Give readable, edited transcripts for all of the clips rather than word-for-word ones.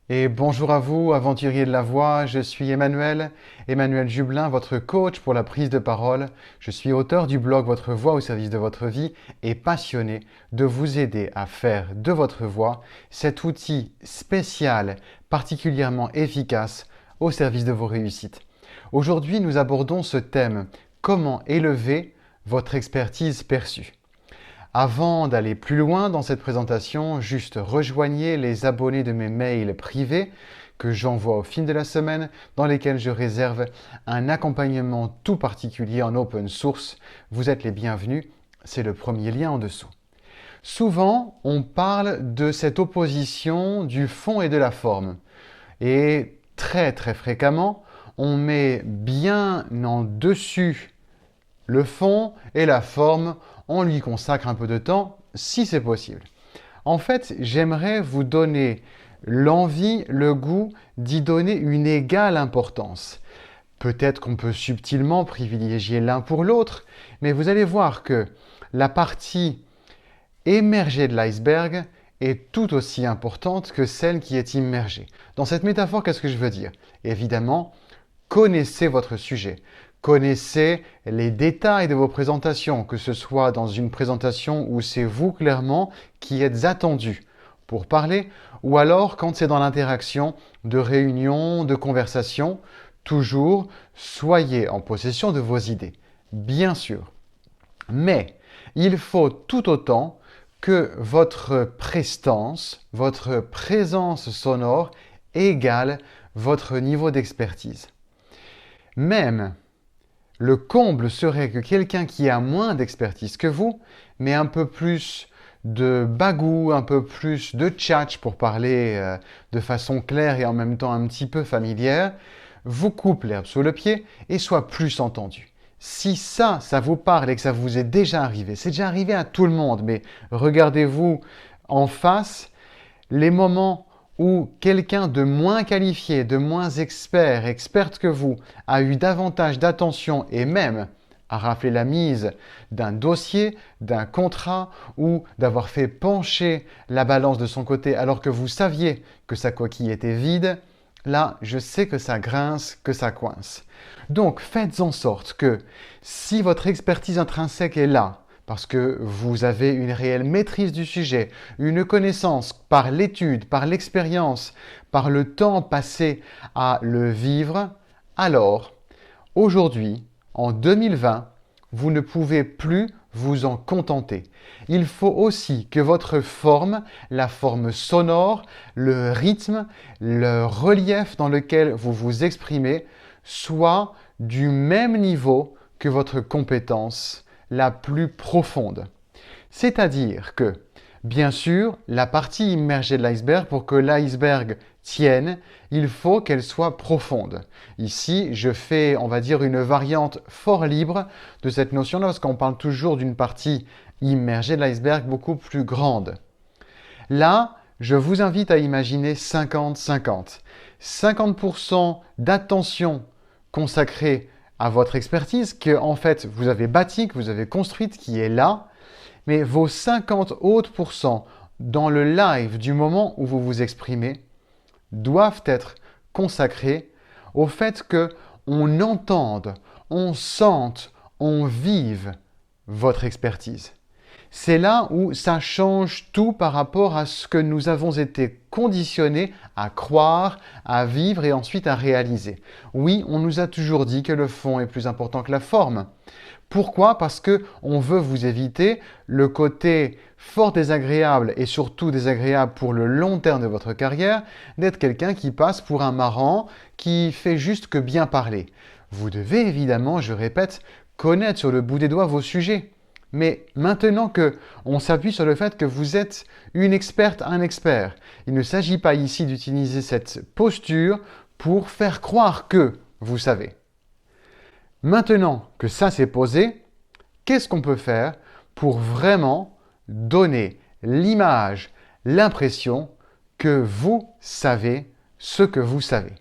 Et bonjour à vous, aventuriers de la voix, je suis Emmanuel Jublin, votre coach pour la prise de parole. Je suis auteur du blog Votre voix au service de votre vie et passionné de vous aider à faire de votre voix cet outil spécial, particulièrement efficace au service de vos réussites. Aujourd'hui, nous abordons ce thème, comment élever votre expertise perçue. Avant d'aller plus loin dans cette présentation, juste rejoignez les abonnés de mes mails privés que j'envoie au fil de la semaine, dans lesquels je réserve un accompagnement tout particulier en open source. Vous êtes les bienvenus, c'est le premier lien en dessous. Souvent, on parle de cette opposition du fond et de la forme. Et très fréquemment, on met bien en dessus le fond et la forme, on lui consacre un peu de temps si c'est possible. En fait, j'aimerais vous donner l'envie, le goût d'y donner une égale importance. Peut-être qu'on peut subtilement privilégier l'un pour l'autre, mais vous allez voir que la partie émergée de l'iceberg est tout aussi importante que celle qui est immergée. Dans cette métaphore, qu'est-ce que je veux dire? Évidemment, connaissez votre sujet. Connaissez les détails de vos présentations, que ce soit dans une présentation où c'est vous clairement qui êtes attendu pour parler, ou alors quand c'est dans l'interaction de réunions, de conversations, toujours soyez en possession de vos idées, bien sûr. Mais il faut tout autant que votre prestance, votre présence sonore égale votre niveau d'expertise. Même le comble serait que quelqu'un qui a moins d'expertise que vous, mais un peu plus de bagou, un peu plus de tchatch pour parler de façon claire et en même temps un petit peu familière, vous coupe l'herbe sous le pied et soit plus entendu. Si ça vous parle et que ça vous est déjà arrivé, c'est déjà arrivé à tout le monde, mais regardez-vous en face les moments où quelqu'un de moins qualifié, de moins experte que vous, a eu davantage d'attention et même a raflé la mise d'un dossier, d'un contrat ou d'avoir fait pencher la balance de son côté alors que vous saviez que sa coquille était vide, là, je sais que ça grince, que ça coince. Donc, faites en sorte que si votre expertise intrinsèque est là, parce que vous avez une réelle maîtrise du sujet, une connaissance par l'étude, par l'expérience, par le temps passé à le vivre, alors, aujourd'hui, en 2020, vous ne pouvez plus vous en contenter. Il faut aussi que votre forme, la forme sonore, le rythme, le relief dans lequel vous vous exprimez, soit du même niveau que votre compétence la plus profonde. C'est-à-dire que, bien sûr, la partie immergée de l'iceberg, pour que l'iceberg tienne, il faut qu'elle soit profonde. Ici, je fais, on va dire, une variante fort libre de cette notion-là, parce qu'on parle toujours d'une partie immergée de l'iceberg beaucoup plus grande. Là, je vous invite à imaginer 50-50. 50% d'attention consacrée à votre expertise que, en fait, vous avez bâtie, que vous avez construite, qui est là, mais vos 50 autres pourcents dans le live du moment où vous vous exprimez doivent être consacrés au fait que on entende, on sente, on vive votre expertise. C'est là où ça change tout par rapport à ce que nous avons été conditionnés à croire, à vivre et ensuite à réaliser. Oui, on nous a toujours dit que le fond est plus important que la forme. Pourquoi? Parce que on veut vous éviter le côté fort désagréable et surtout désagréable pour le long terme de votre carrière, d'être quelqu'un qui passe pour un marrant, qui fait juste que bien parler. Vous devez évidemment, je répète, connaître sur le bout des doigts vos sujets. Mais maintenant que on s'appuie sur le fait que vous êtes une experte, un expert, il ne s'agit pas ici d'utiliser cette posture pour faire croire que vous savez. Maintenant que ça s'est posé, qu'est-ce qu'on peut faire pour vraiment donner l'image, l'impression que vous savez ce que vous savez?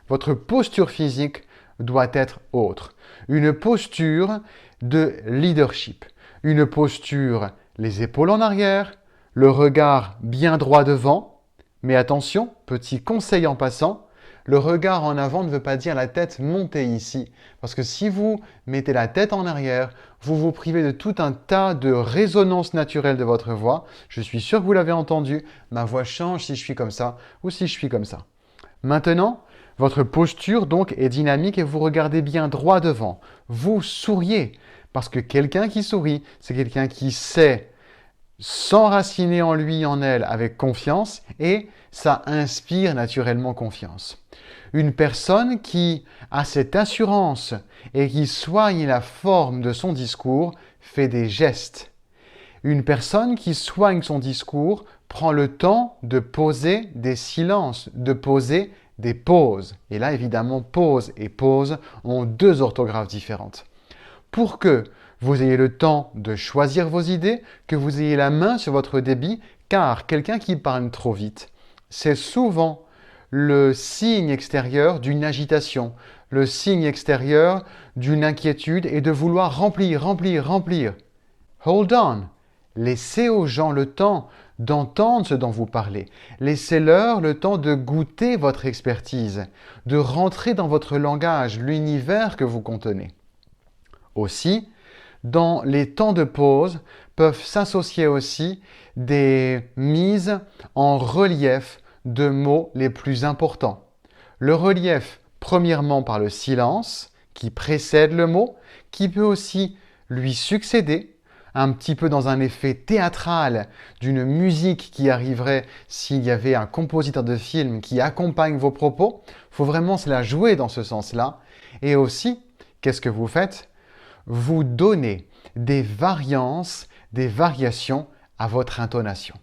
Votre posture physique doit être autre. Une posture de leadership. Une posture les épaules en arrière, le regard bien droit devant, Mais attention, petit conseil en passant, le regard en avant ne veut pas dire la tête montée ici. Parce que si vous mettez la tête en arrière, vous vous privez de tout un tas de résonances naturelles de votre voix. Je suis sûr que vous l'avez entendu, ma voix change si je suis comme ça ou si je suis comme ça. Maintenant, votre posture donc est dynamique et vous regardez bien droit devant. Vous souriez. Parce que quelqu'un qui sourit, c'est quelqu'un qui sait s'enraciner en lui, en elle, avec confiance, et ça inspire naturellement confiance. Une personne qui a cette assurance et qui soigne la forme de son discours fait des gestes. Une personne qui soigne son discours prend le temps de poser des silences, de poser des pauses. Et là, évidemment, pause et pause ont deux orthographes différentes. Pour que vous ayez le temps de choisir vos idées, que vous ayez la main sur votre débit, car quelqu'un qui parle trop vite, c'est souvent le signe extérieur d'une agitation, le signe extérieur d'une inquiétude et de vouloir remplir. Hold on. Laissez aux gens le temps d'entendre ce dont vous parlez. Laissez-leur le temps de goûter votre expertise, de rentrer dans votre langage, l'univers que vous contenez. Aussi, dans les temps de pause peuvent s'associer aussi des mises en relief de mots les plus importants. Le relief, premièrement par le silence qui précède le mot, qui peut aussi lui succéder, un petit peu dans un effet théâtral d'une musique qui arriverait s'il y avait un compositeur de film qui accompagne vos propos. Il faut vraiment se la jouer dans ce sens-là. Et aussi, qu'est-ce que vous faites ? Vous donnez des variances, des variations à votre intonation.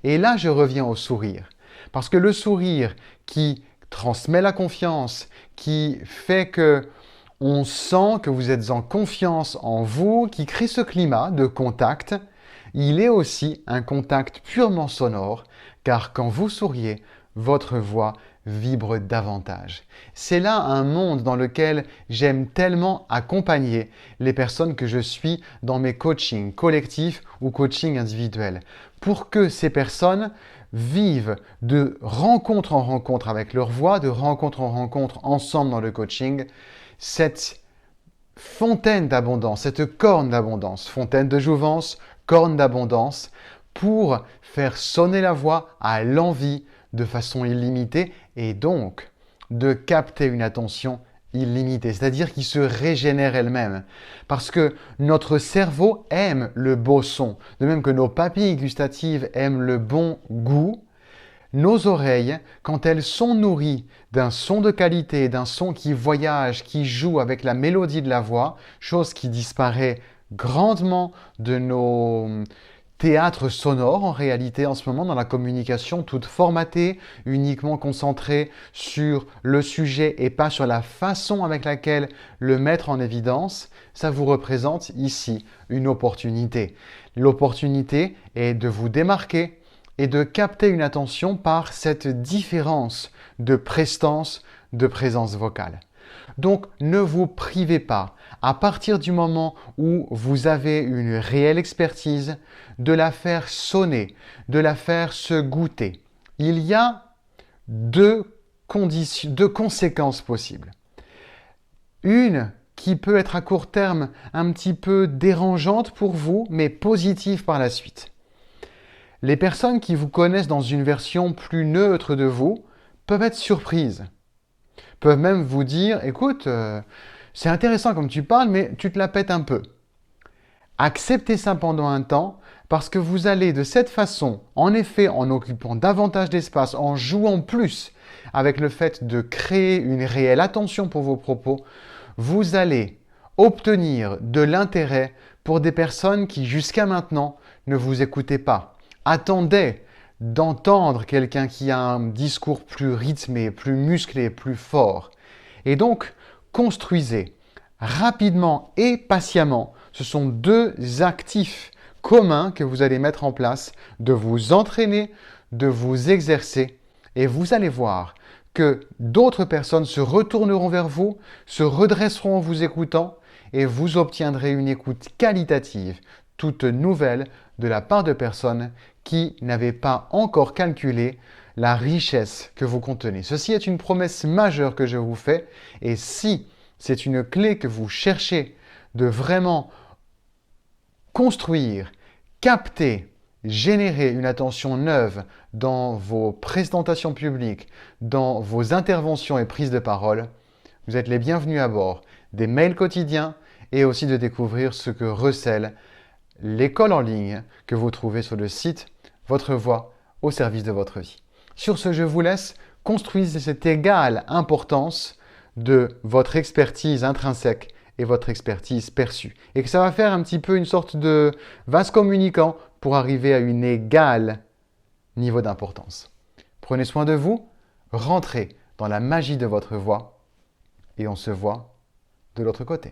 Et là, je reviens au sourire. Parce que le sourire qui transmet la confiance, qui fait que on sent que vous êtes en confiance en vous, qui crée ce climat de contact, il est aussi un contact purement sonore, car quand vous souriez, votre voix vibre davantage. C'est là un monde dans lequel j'aime tellement accompagner les personnes que je suis dans mes coachings collectifs ou coachings individuels, pour que ces personnes vivent de rencontre en rencontre avec leur voix, de rencontre en rencontre ensemble dans le coaching, cette fontaine d'abondance, cette corne d'abondance, fontaine de jouvence, corne d'abondance, pour faire sonner la voix à l'envie de façon illimitée et donc de capter une attention illimitée, c'est-à-dire qui se régénère elle-même. Parce que notre cerveau aime le beau son, de même que nos papilles gustatives aiment le bon goût. Nos oreilles, quand elles sont nourries d'un son de qualité, d'un son qui voyage, qui joue avec la mélodie de la voix, chose qui disparaît grandement de nos théâtres sonores en réalité en ce moment dans la communication toute formatée, uniquement concentrée sur le sujet et pas sur la façon avec laquelle le mettre en évidence, ça vous représente ici une opportunité. L'opportunité est de vous démarquer et de capter une attention par cette différence de prestance, de présence vocale. Donc, ne vous privez pas, à partir du moment où vous avez une réelle expertise, de la faire sonner, de la faire se goûter. Il y a deux conséquences possibles. Une qui peut être à court terme un petit peu dérangeante pour vous, mais positive par la suite. Les personnes qui vous connaissent dans une version plus neutre de vous peuvent être surprises. Peuvent même vous dire, écoute, c'est intéressant comme tu parles, mais tu te la pètes un peu. Acceptez ça pendant un temps, parce que vous allez de cette façon, en effet, en occupant davantage d'espace, en jouant plus avec le fait de créer une réelle attention pour vos propos, vous allez obtenir de l'intérêt pour des personnes qui jusqu'à maintenant ne vous écoutaient pas. Attendaient d'entendre quelqu'un qui a un discours plus rythmé, plus musclé, plus fort. Et donc, construisez rapidement et patiemment. Ce sont deux actifs communs que vous allez mettre en place, de vous entraîner, de vous exercer. Et vous allez voir que d'autres personnes se retourneront vers vous, se redresseront en vous écoutant et vous obtiendrez une écoute qualitative, toute nouvelle de la part de personnes qui n'avaient pas encore calculé la richesse que vous contenez. Ceci est une promesse majeure que je vous fais, et si c'est une clé que vous cherchez de vraiment construire, capter, générer une attention neuve dans vos présentations publiques, dans vos interventions et prises de parole, vous êtes les bienvenus à bord des mails quotidiens et aussi de découvrir ce que recèle l'école en ligne que vous trouvez sur le site Votre Voix au service de votre vie. Sur ce, je vous laisse. Construisez cette égale importance de votre expertise intrinsèque et votre expertise perçue. Et que ça va faire un petit peu une sorte de vase communicant pour arriver à une égale niveau d'importance. Prenez soin de vous, rentrez dans la magie de votre voix et on se voit de l'autre côté.